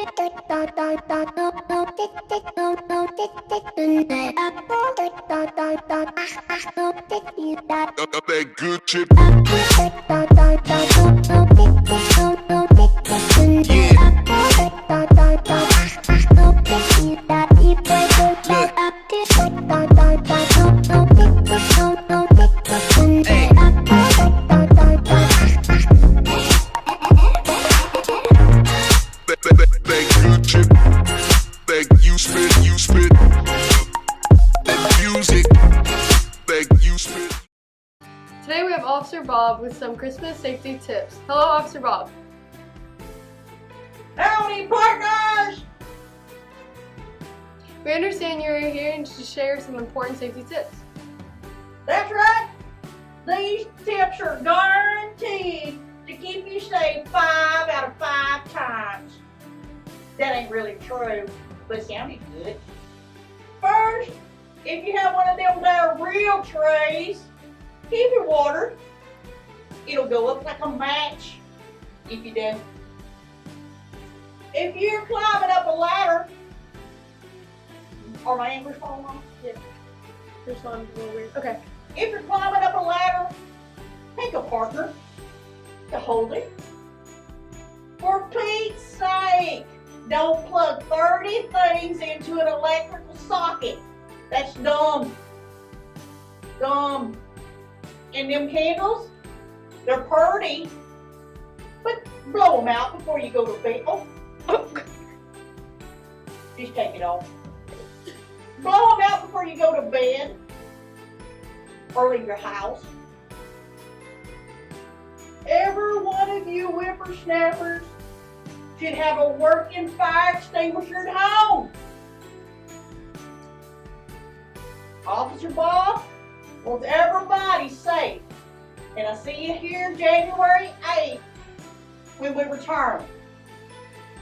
That good chip. That good chip. That you spit. That music. That you spit. Today we have Officer Bob with some Christmas safety tips. Hello, Officer Bob. Howdy, partners! We understand you are here to share some important safety tips. That's right. These tips are guaranteed to keep you safe 5 out of 5 times. That ain't really true, but it sounded good. First, if you have one of them there real trays, keep your water. It'll go up like a match if you do. If you're climbing up a ladder, are my anchors falling off? Yeah. Your sound's a little weird. Okay. If you're climbing up a ladder, take a partner to hold it. For Pete's sake, don't plug 30 things into an electrical socket. That's dumb. Dumb. And them candles, they're pretty, but blow them out before you go to bed. Oh. Just take it off. Blow them out before you go to bed or leave your house. Every one of you whippersnappers should have a working fire extinguisher at home. Officer Bob wants everybody safe. And I see you here January 8th when we return.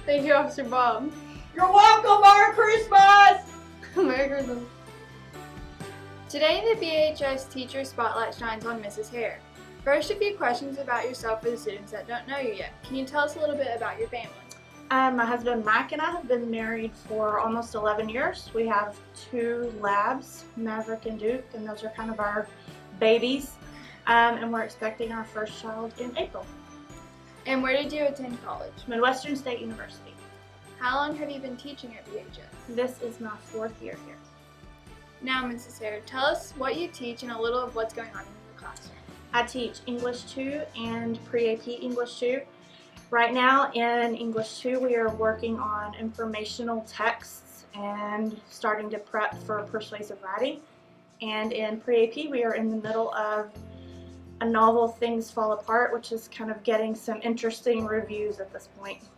Thank you, Officer Bob. You're welcome. Merry Christmas! Merry Christmas. Today, the BHS Teacher Spotlight shines on Mrs. Hare. First, a few questions about yourself for the students that don't know you yet. Can you tell us a little bit about your family? My husband Mike and I have been married for almost 11 years. We have 2 labs, Maverick and Duke, and those are kind of our babies. And we're expecting our first child in April. And where did you attend college? Midwestern State University. How long have you been teaching at BHS? This is my 4th year here. Now, Mrs. Hare, tell us what you teach and a little of what's going on in the classroom. I teach English 2 and Pre-AP English 2. Right now in English 2 we are working on informational texts and starting to prep for persuasive writing. And in Pre-AP we are in the middle of a novel, Things Fall Apart, which is kind of getting some interesting reviews at this point.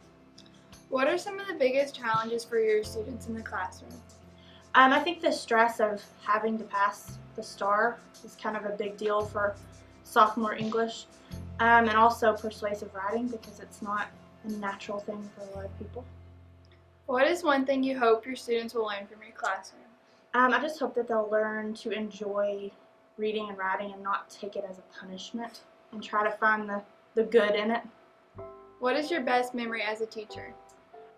What are some of the biggest challenges for your students in the classroom? I think the stress of having to pass the STAR is kind of a big deal for sophomore English, and also persuasive writing because it's not a natural thing for a lot of people. What is one thing you hope your students will learn from your classroom? I just hope that they'll learn to enjoy reading and writing and not take it as a punishment and try to find the good in it. What is your best memory as a teacher?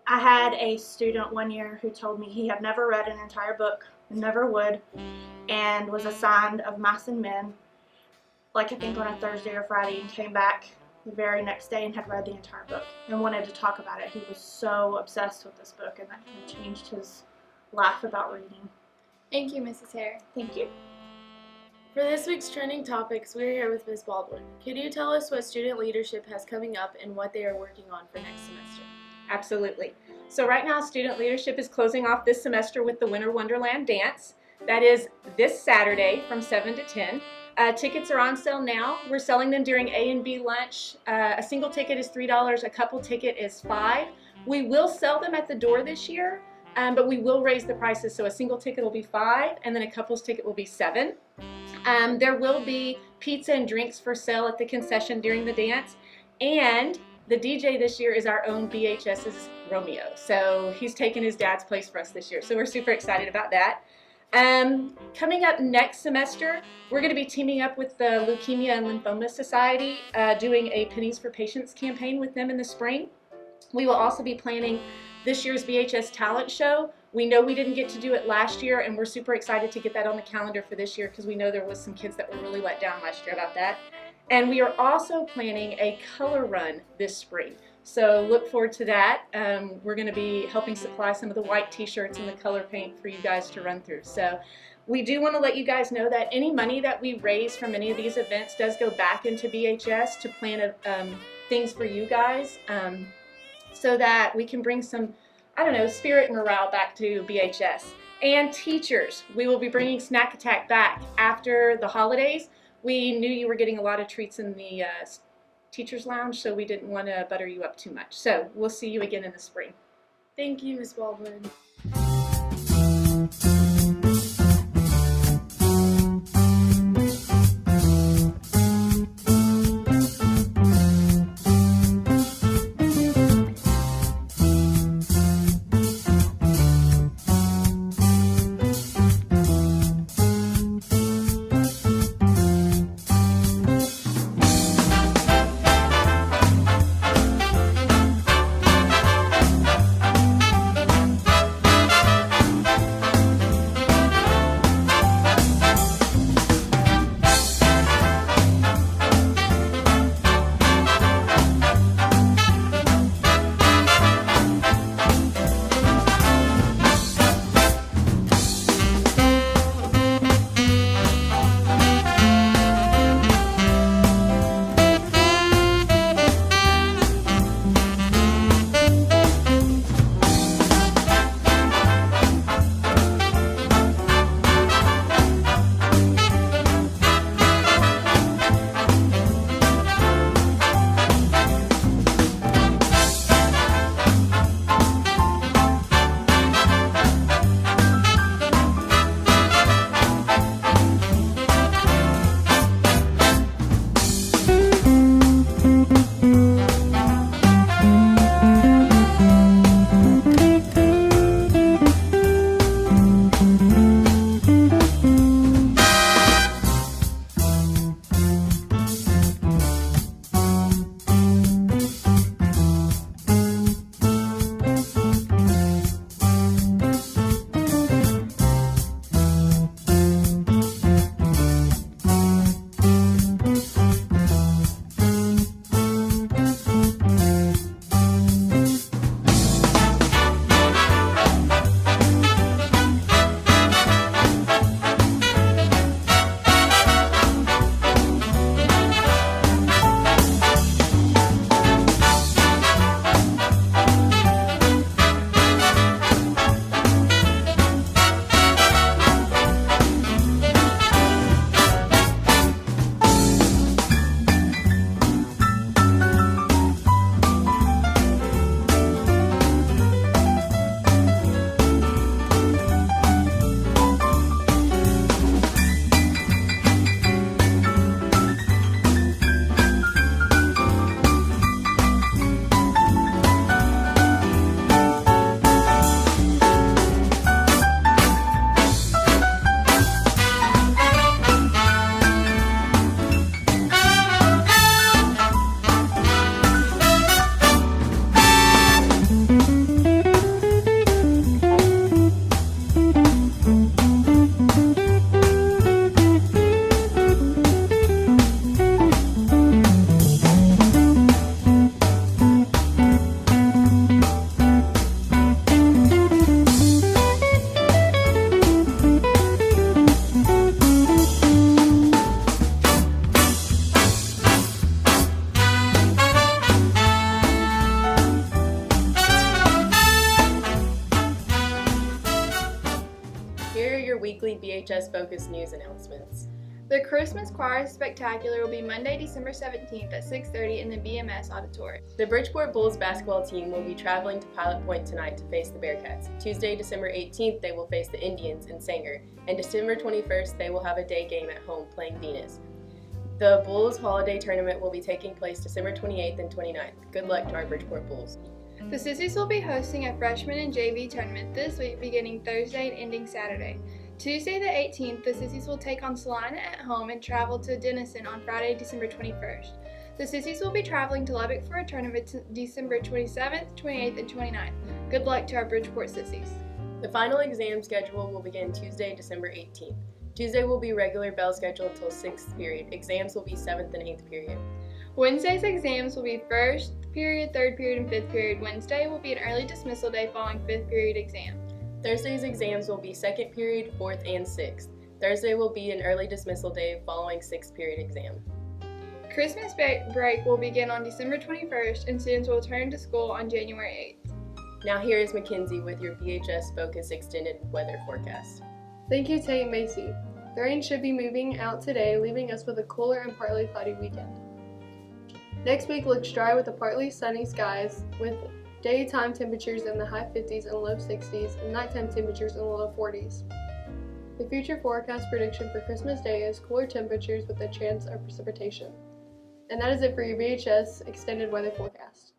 I had a student one year who told me he had never read an entire book and never would, and was assigned of Mice and Men, like I think on a Thursday or Friday, and came back the very next day and had read the entire book and wanted to talk about it. He was so obsessed with this book, and that kind of changed his life about reading. Thank you, Mrs. Hare. Thank you. For this week's trending topics, we're here with Ms. Baldwin. Could you tell us what student leadership has coming up and what they are working on for next semester? Absolutely. So right now, student leadership is closing off this semester with the Winter Wonderland Dance. That is this Saturday from 7 to 10. Tickets are on sale now. We're selling them during A and B lunch. A single ticket is $3, a couple ticket is $5. We will sell them at the door this year, but we will raise the prices. So a single ticket will be $5, and then a couple's ticket will be $7. There will be pizza and drinks for sale at the concession during the dance, and the DJ this year is our own BHS's Romeo. So he's taken his dad's place for us this year. So we're super excited about that. Coming up next semester, we're going to be teaming up with the Leukemia and Lymphoma Society, doing a Pennies for Patients campaign with them in the spring. We will also be planning this year's BHS Talent Show. We know we didn't get to do it last year, and we're super excited to get that on the calendar for this year because we know there was some kids that were really let down last year about that. And we are also planning a color run this spring. So look forward to that. We're going to be helping supply some of the white t-shirts and the color paint for you guys to run through. So we do want to let you guys know that any money that we raise from any of these events does go back into BHS to plan things for you guys, so that we can bring some, I don't know, spirit and morale back to BHS. And teachers, we will be bringing Snack Attack back after the holidays. We knew you were getting a lot of treats in the Teachers Lounge, so we didn't want to butter you up too much. So we'll see you again in the spring. Thank you, Ms. Baldwin. weekly BHS Focus news announcements. The Christmas Choir Spectacular will be Monday, December 17th at 6:30 in the BMS Auditorium. The Bridgeport Bulls basketball team will be traveling to Pilot Point tonight to face the Bearcats. Tuesday, December 18th, they will face the Indians in Sanger, and December 21st, they will have a day game at home playing Venus. The Bulls Holiday Tournament will be taking place December 28th and 29th. Good luck to our Bridgeport Bulls. The Sissies will be hosting a freshman and JV tournament this week beginning Thursday and ending Saturday. Tuesday the 18th, the Sissies will take on Salina at home and travel to Denison on Friday, December 21st. The sissies will be traveling to Lubbock for a tournament December 27th, 28th, and 29th. Good luck to our Bridgeport sissies. The final exam schedule will begin Tuesday, December 18th. Tuesday will be regular bell schedule until 6th period. Exams will be 7th and 8th period. Wednesday's exams will be 1st period, 3rd period, and 5th period. Wednesday will be an early dismissal day following 5th period exam. Thursday's exams will be 2nd period, 4th, and 6th. Thursday will be an early dismissal day following 6th period exam. Christmas break will begin on December 21st, and students will return to school on January 8th. Now here is Mackenzie with your VHS Focus Extended Weather Forecast. Thank you, Tay and Macy. The rain should be moving out today, leaving us with a cooler and partly cloudy weekend. Next week looks dry with a partly sunny skies, with daytime temperatures in the high 50s and low 60s, and nighttime temperatures in the low 40s. The future forecast prediction for Christmas Day is cooler temperatures with a chance of precipitation. And that is it for your VHS Extended Weather Forecast.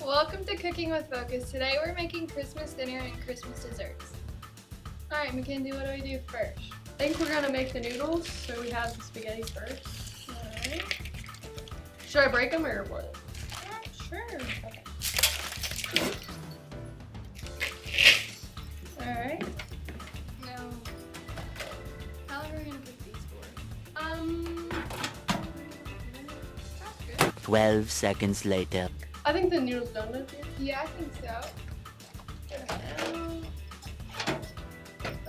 Welcome to Cooking with Focus. Today we're making Christmas dinner and Christmas desserts. Alright, Mackenzie, what do we do first? I think we're gonna make the noodles, so we have the spaghetti first. Alright. Should I break them or what? Sure. Okay. Alright. Now, how long are we gonna cook these for? That's good. 12 seconds later. I think the noodles done, don't you? Yeah, I think so.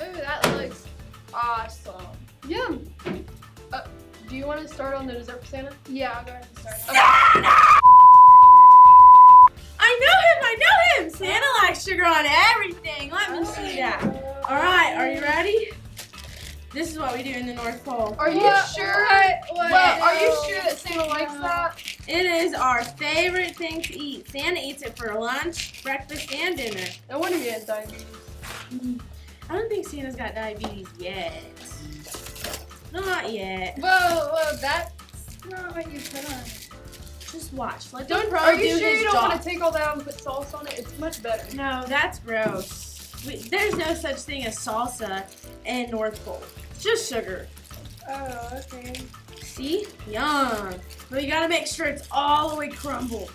Ooh, that looks awesome. Yum! Do you want to start on the dessert for Santa? Yeah, I'll go ahead and start. I know him! Santa likes sugar on everything. Let me see that. Alright, are you ready? This is what we do in the North Pole. Are you sure? What? Are you sure that Santa likes that? It is our favorite thing to eat. Santa eats it for lunch, breakfast, and dinner. No wonder he has diabetes. I don't think Santa's got diabetes yet. Not yet. Whoa, that's not what you put on. Just watch. Let Are the pro do you sure his you don't job. want to take all that out and put sauce on it? It's much better. No, that's gross. There's no such thing as salsa in North Pole. It's just sugar. Oh, okay. See? Yum. But you gotta make sure it's all the way crumbled.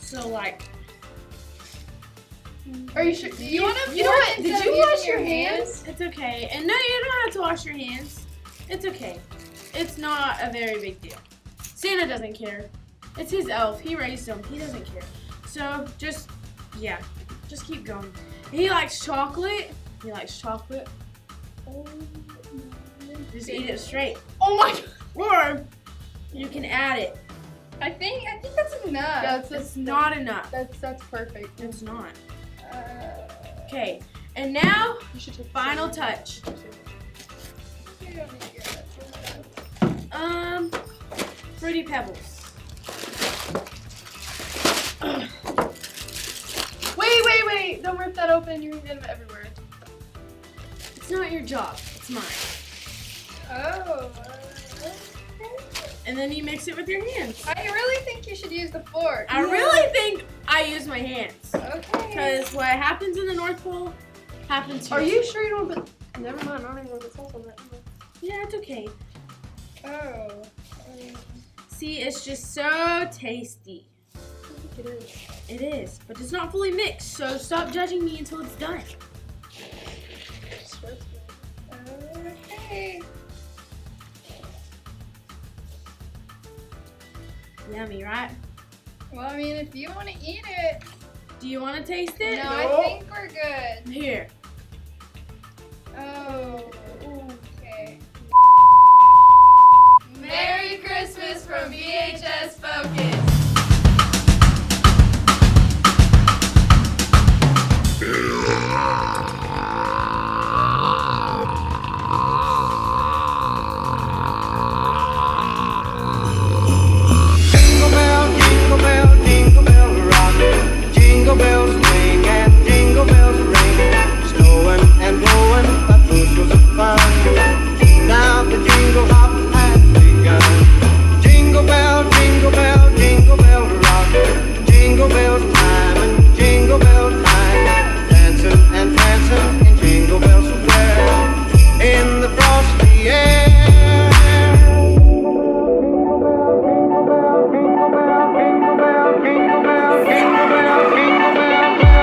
So like, Are you sure? You want to know what? Did you wash your hands? it's okay. And no, you don't have to wash your hands. It's okay. It's not a very big deal. Santa doesn't care. It's his elf. He raised him. He doesn't care. So just keep going. He likes chocolate. Just eat it straight. Oh my god. Or you can add it. I think that's enough. Yeah, It's not enough. That's perfect. It's not. Uh, Okay. And now, You should take final touch. you don't need your Fruity Pebbles. Wait! Don't rip that open. You're gonna get them everywhere. It's not your job. It's mine. Oh. And then you mix it with your hands. I really think you should use the fork. I really think I use my hands. Okay. Because what happens in the North Pole happens here. Are you sure you don't put? Never mind. I don't even know the sauce on that. Yeah, it's okay. Oh. See, it's just so tasty. I think it is. It is, but it's not fully mixed, so stop judging me until it's done. Okay. Yummy, right? Well, I mean, if you want to eat it. Do you want to taste it? No, I think we're good. Here. Oh. Okay. Merry Christmas from VHS Focus.